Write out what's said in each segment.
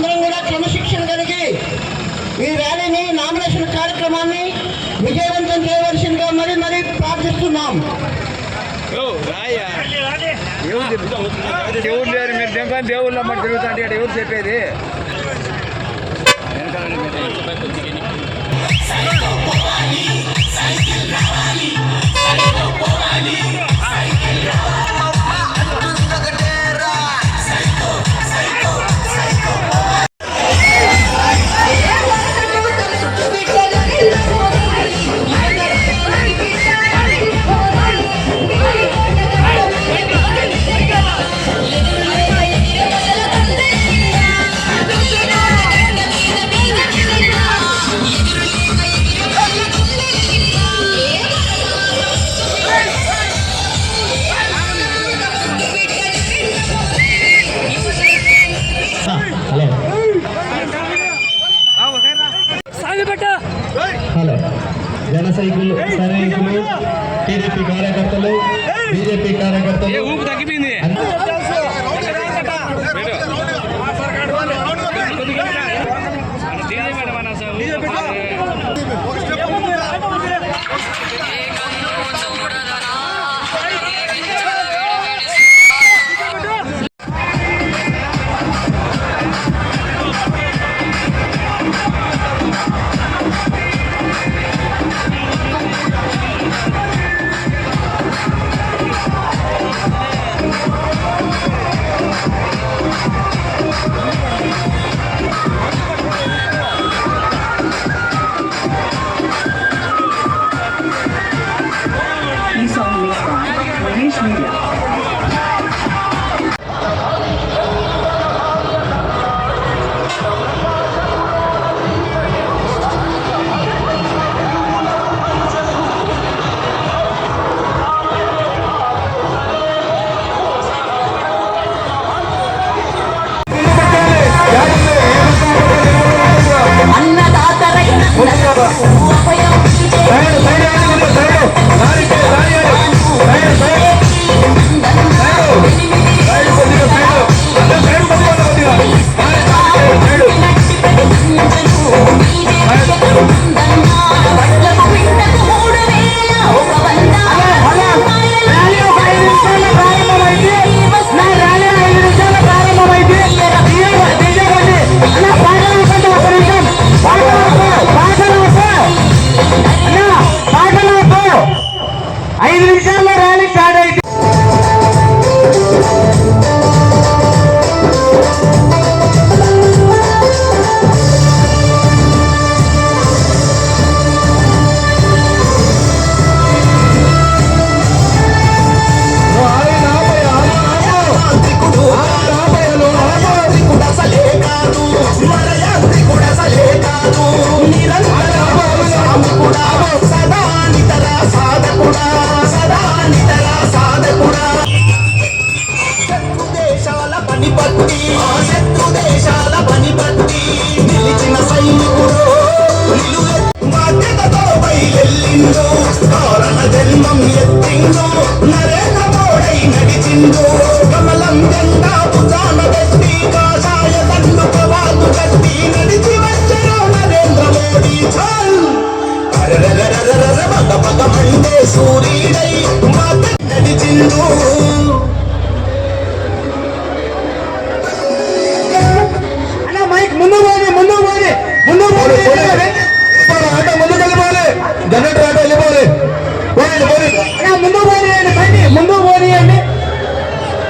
అందరం కూడా క్రమశిక్షణ కలిగి ఈ ర్యాలీని నామినేషన్ కార్యక్రమాన్ని విజయవంతం చేయవలసిందిగా మరీ ప్రార్థిస్తున్నాం. దేవుళ్ళు లేరు మీరు దేవుళ్ళు అమ్మటి తిరుగుతుంటే అక్కడ ఎవరు చెప్పేది? హలో జన సైకులు సైనికులు టీడీపీ కార్యకర్తలు బీజేపీ కార్యకర్తలు తగ్గిపోయింది.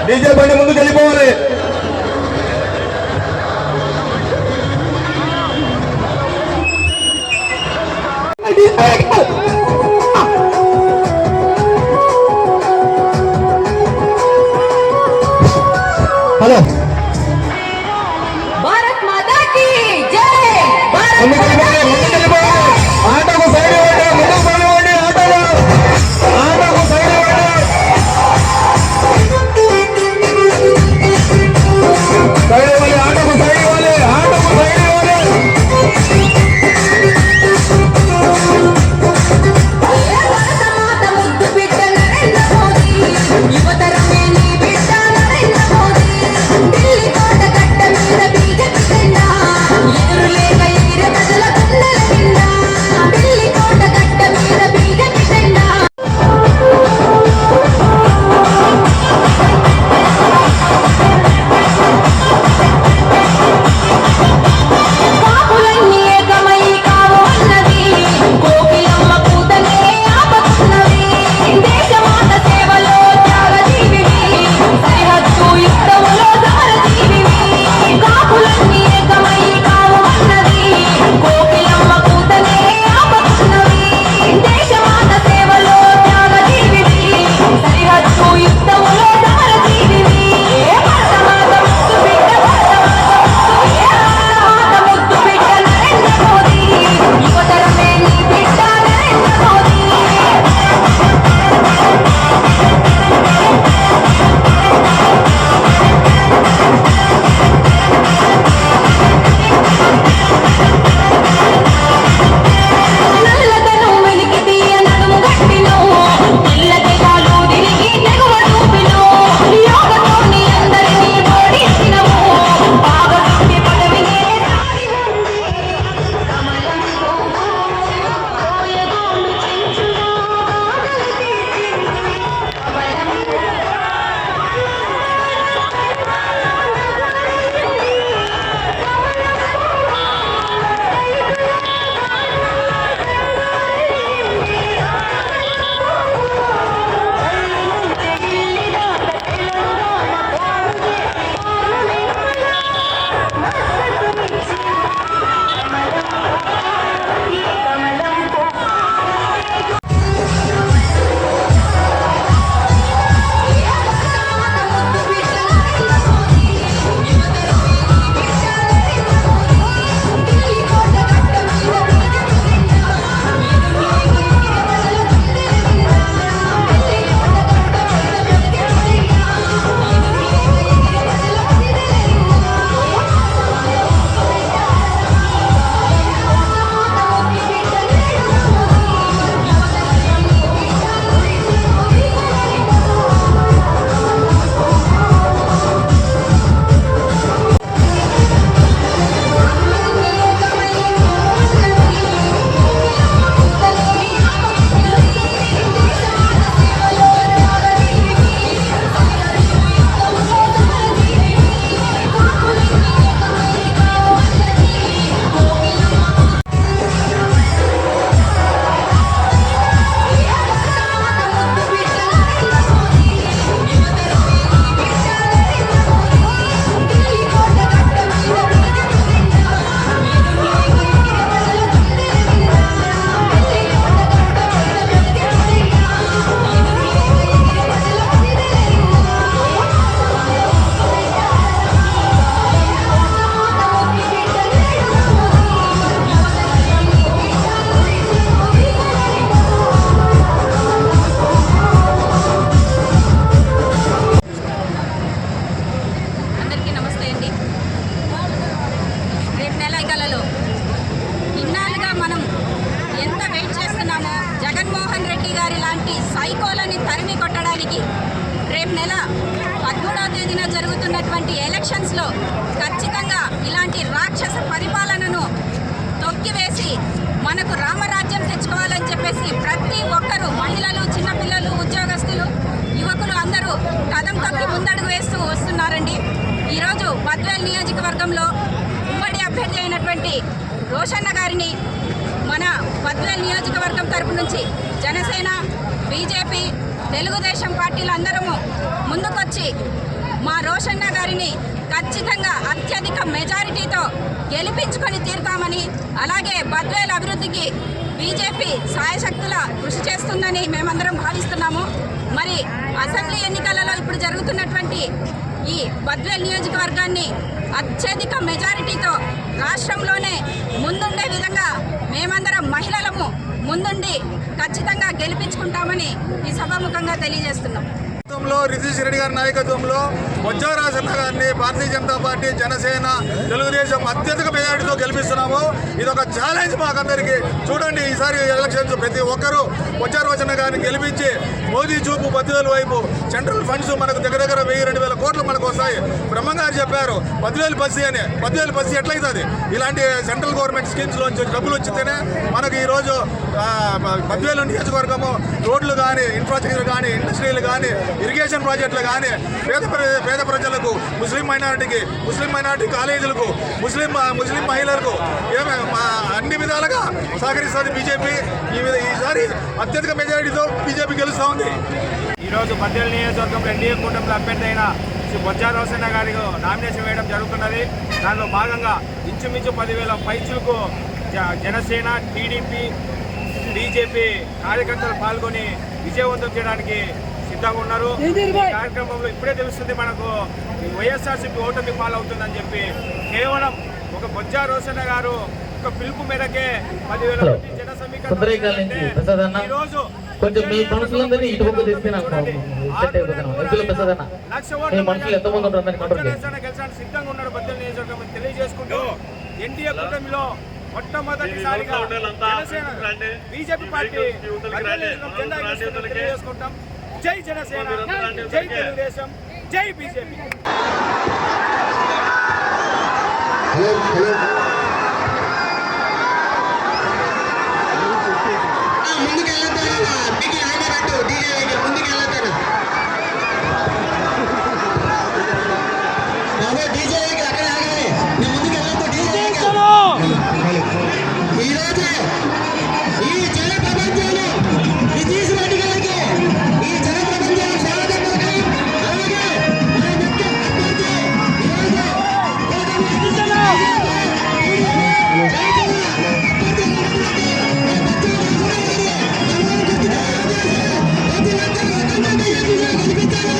డీజే బండి ముందుకు వెళ్ళిపోవాలి. హలో భారత్ మాతా కీ జై. ఆటోకు సైడ్ ముందుకు పోనివ్వండి. ఆటోకు సైడ్ ఆటోకు సైడ్ ఇవ్వాలి. ఆటోకు సైడ్ ఇవ్వాలి. యువతరమే నీ బిడ్డ నరేంద్ర మోదీ ఢిల్లీ కోట కట్ట మీద బీజేపీ జెండా అండి. రేపు నెల ఎన్నికలలో ఇన్నాళ్ళుగా మనం ఎంత వెయిట్ చేస్తున్నామో జగన్మోహన్ రెడ్డి గారి లాంటి సైకోలని తరిమి కొట్టడానికి రేపు నెల 13వ తేదీన జరుగుతున్నటువంటి ఎలక్షన్స్లో ఖచ్చితంగా ఇలాంటి రాక్షస పరిపాలనను తొక్కివేసి మనకు రామరాజ్యం తెచ్చుకోవాలని చెప్పేసి ప్రతి ఒక్కరూ మహిళలు, చిన్నపిల్లలు, ఉద్యోగస్తులు, యువకులు అందరూ కదం తొక్కి ముందడుగు వేస్తూ వస్తున్నారండి. ఈరోజు బద్వేల్ నియోజకవర్గంలో ఉమ్మడి అభ్యర్థి అయినటువంటి రోషన్న గారిని మన బద్వేల్ నియోజకవర్గం తరపు నుంచి జనసేన, బీజేపీ, తెలుగుదేశం పార్టీలు అందరము ముందుకొచ్చి మా రోషన్న గారిని ఖచ్చితంగా అత్యధిక మెజారిటీతో గెలిపించుకొని తీరుతామని, అలాగే బద్వేల్ అభివృద్ధికి బీజేపీ సాయశక్తుల కృషి చేస్తుందని మేమందరం భావిస్తున్నాము. మరి అసెంబ్లీ ఎన్నికలలో ఇప్పుడు జరుగుతున్నటువంటి ఈ బద్వేల్ నియోజకవర్గాన్ని అత్యధిక మెజారిటీతో రాష్ట్రంలోనే ముందుండే విధంగా మేమందరం మహిళలము ముందుండి ఖచ్చితంగా గెలిపించుకుంటామని ఈ సభాముఖంగా తెలియజేస్తున్నాం. రితీష్ రెడ్డి గారి నాయకత్వంలో బొజ్జా రాజన్న గారిని భారతీయ జనతా పార్టీ, జనసేన, తెలుగుదేశం అత్యధిక మెజారిటీతో గెలిపిస్తున్నాము. ఇది ఒక ఛాలెంజ్ మాకందరికీ. చూడండి, ఈసారి ఎలక్షన్స్ ప్రతి ఒక్కరూ బొజ్జా రాజన్న గారిని గెలిపించి మోదీ చూపు బద్వేలు వైపు, సెంట్రల్ ఫండ్స్ మనకు దగ్గర 1000-2000 కోట్లు మనకు వస్తాయి. బ్రహ్మంగారు చెప్పారు బద్వేలు బస్సీ అని. బద్వేలు బస్సీ ఎట్లయితుంది? ఇలాంటి సెంట్రల్ గవర్నమెంట్ స్కీమ్స్లోంచి డబ్బులు వచ్చితేనే మనకు ఈరోజు బద్వేలు నియోజకవర్గము రోడ్లు కానీ, ఇన్ఫ్రాస్ట్రక్చర్ కానీ, ఇండస్ట్రీలు కానీ, ఇరిగేషన్ ప్రాజెక్టులు కానీ, పేద ప్రజలకు, ముస్లిం మైనారిటీ కాలేజీలకు, ముస్లిం మహిళలకు అన్ని విధాలుగా సహకరిస్తుంది బీజేపీ. ఈసారి అత్యధిక మెజారిటీతో బీజేపీ గెలుస్తూ ఉంది. ఈరోజు బద్వేల్ నియోజకవర్గంలో ఎన్డీఏ కూటమిలో అభ్యర్థి అయిన శ్రీ బొజ్జా రోషన్న గారికి నామినేషన్ వేయడం జరుగుతున్నది. దానిలో భాగంగా ఇంచుమించు 10,000 పైచులకు జనసేన, టీడీపీ, బీజేపీ కార్యకర్తలు పాల్గొని విజయవంతం చేయడానికి సిద్ధంగా ఉన్నారు. ఈ కార్యక్రమంలో ఇప్పుడే తెలుస్తుంది మనకు వైఎస్ఆర్సీపీ ఓటమి పాలవుతుందని చెప్పి. కేవలం ఒక బొజ్జా రోషన్న గారు ఒక పిలుపు మేరకే 10,000 మంది జన సమీకరణ ఈరోజు కొంచెం మీ మనుషులందరినీ ఇటు పక్క తెస్తే నాకు సెట్ అయిపోతాను. ఎద్దుల ప్రసాదన్న మీ మనుషులు ఎంతమంది ఉంటారు అందరినీ కంట్రోల్ చేయండి. గెలిచడానికి సిద్ధంగా ఉన్నాడు బద్వేల్ నియోజకవర్గం తెలియజేసుకుంటూ ఎన్డీఏ కూటమిలో మొట్టమొదటిసారిగా జనసేన, బీజేపీ పార్టీ జెండా తెలియజేసుకుంటాం. జై జనసేన, జై తెలుగుదేశం, జై బీజేపీ. Bitte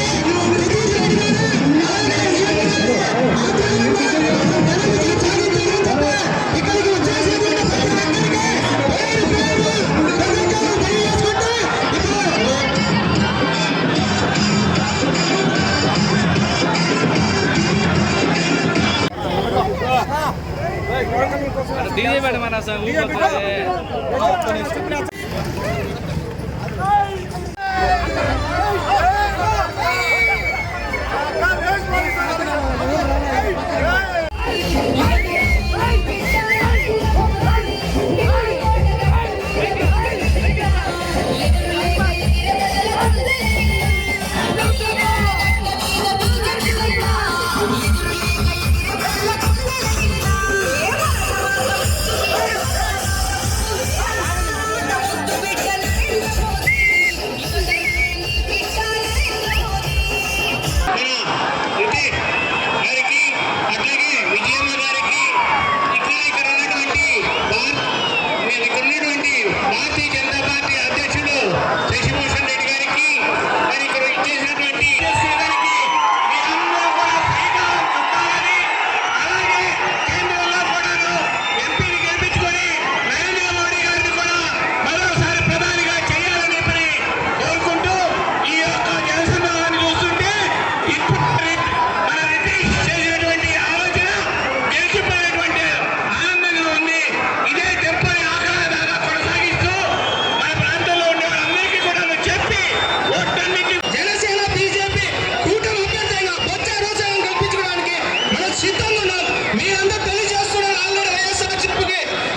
ముందున్నాం. మీరందరూ తెలియజేస్తున్నారు ఆల్రెడీ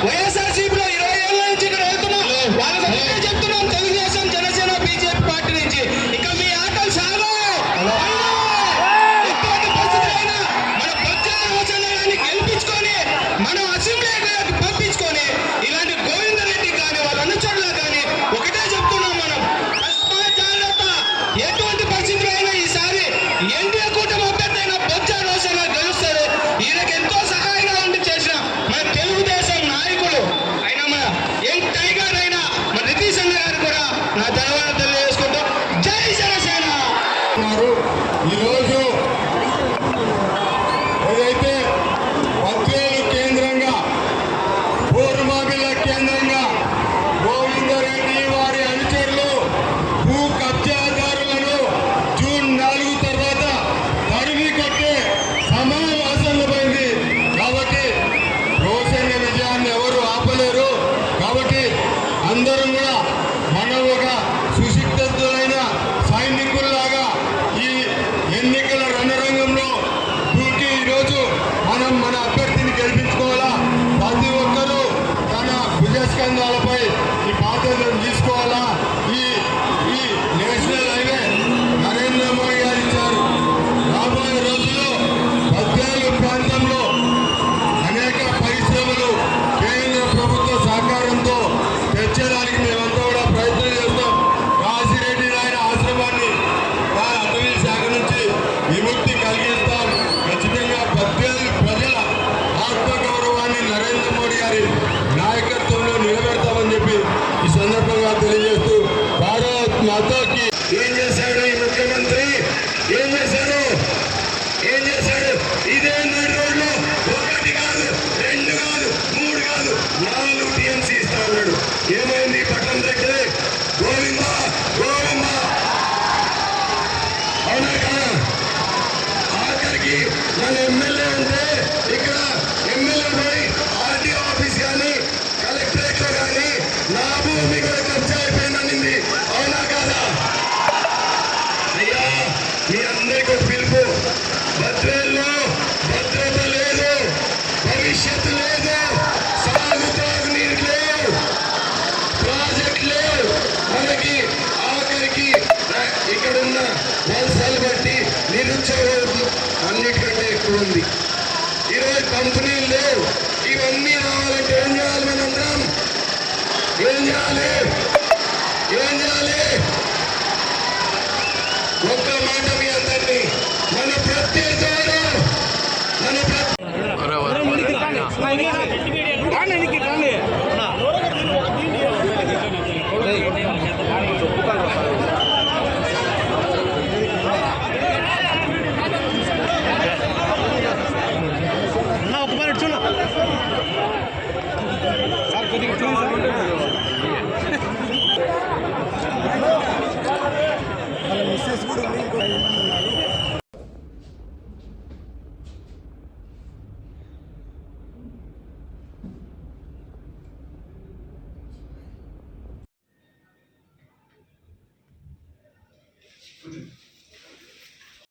వైఎస్ఆర్సీపీలో 20 ఏళ్ళ నుంచి ఇక్కడ వెళ్తున్నాం. వాళ్ళకి ఒకటే చెప్తున్నాం, తెలుగుదేశం జనసేన బీజేపీ పార్టీ నుంచి ఇక మీ ఆటలు సాగు. ఎటువంటి పరిస్థితులైనా మన బొజ్జల రోజన్న గారిని గెలిపించుకొని మనం అసెంబ్లీకి పంపించుకొని ఇలాంటి గోవిందరెడ్డి కానీ వాళ్ళ అనుచరులు కానీ ఒకటే చెప్తున్నాం, మనం తస్మాత్ జాగ్రత్త. ఎటువంటి పరిస్థితులైనా ఈసారి ఎన్డీఏ కూటమి అభ్యర్థి అయిన బొజ్జల రోజన్న గెలుస్తారు. ఈయనకి ఎంతో సహాయంగా ఉండి చేసిన మన తెలుగుదేశం నాయకులు అయిన మన యంగ్ టైగర్ అయిన మన నితీష్ అన్న గారు కూడా నా ధన్యవాదాలు తెలియజేసుకుంటూ జై జనసేన. ఈరోజు ఏదైతే పద్వేలు కేంద్రంగా పూర్వమామిల కేంద్రంగా గోవిందరెడ్డి వారి అనుచరులు భూ కబ్జాదారులను జూన్ 4 తర్వాత తరిమి కొట్టే సమావేశంలో పోయింది. కాబట్టి రోషన్న విజయాన్ని ఎవరు ఆపలేరు. కాబట్టి అందరం కూడా మనం ఒక సుశిక్షితులైన సైనికుల్లాగా ఈ ఎన్నికల రణరంగంలో దూకి ఈరోజు మనం మన అభ్యర్థిని గెలిపించుకోవాలా. ప్రతి ఒక్కరూ తన భుజస్కంధాలపై ఈ బాధ్యతను తీసుకోవాలా. ఈ ఈ నేషనల్ హైవే నరేంద్ర మోడీ గారు ఇచ్చారు. రాబోయే రోజుల్లో పద్వేలు ప్రాంతంలో అనేక పరిశ్రమలు కేంద్ర ప్రభుత్వ సహకారంతో తెచ్చడానికి మేమంతా కూడా ప్రయత్నం చేస్తాం. కాశిరెడ్డి నాయన ఆశ్రమాన్ని అటవీ శాఖ నుంచి విముక్తి కలిగిస్తాం. ఖచ్చితంగా పద్వేలు ప్రజల ఆత్మగౌరవాన్ని నరేంద్ర మోడీ గారి నాయకత్వంలో నిలబెడతామని చెప్పి ఈ సందర్భంగా తెలియజేస్తూ భారత్ మాతాకి. ఏం చేశాడు ఈ ముఖ్యమంత్రి? ఏం చేశాడు? ఇదే నడి రోడ్లో 1 కాదు 2 కాదు 3 కాదు 4 టీఎంసీ ఇస్తా ఉన్నాడు. ఏమైంది పట్టణం దగ్గరే? గోవింద గోవింద అవునా కదా? ఆఖరికి మన ఎమ్మెల్యే అంటే ఇక్కడ ఎమ్మెల్యే పోయి ఆర్టీఓ ఆఫీస్ కానీ కలెక్టరేట్ లో కానీ నా భూమి కూడా కబ్జా అయిపోయిందనింది. అవునా కాదా? అయ్యా మీ అందరికీ పిలుపు. భద్రేల్లో భద్రత లేదు, భవిష్యత్తు లేదు, సాగుతాగునీరు లేవు, ప్రాజెక్ట్ లేవు. మనకి ఆఖరికి ఇక్కడున్న వలసలు బట్టి నిరుద్యోగం అన్నిటికంటే ఎక్కువ ఉంది. ఈరోజు కంపెనీలు లేవు. ఇవన్నీ రావాలంటే ఏం చేయాలి? మనందరం ఏం చేయాలి? ఒక్క మాట మీ అందరినీ, మన ప్రత్యర్థులు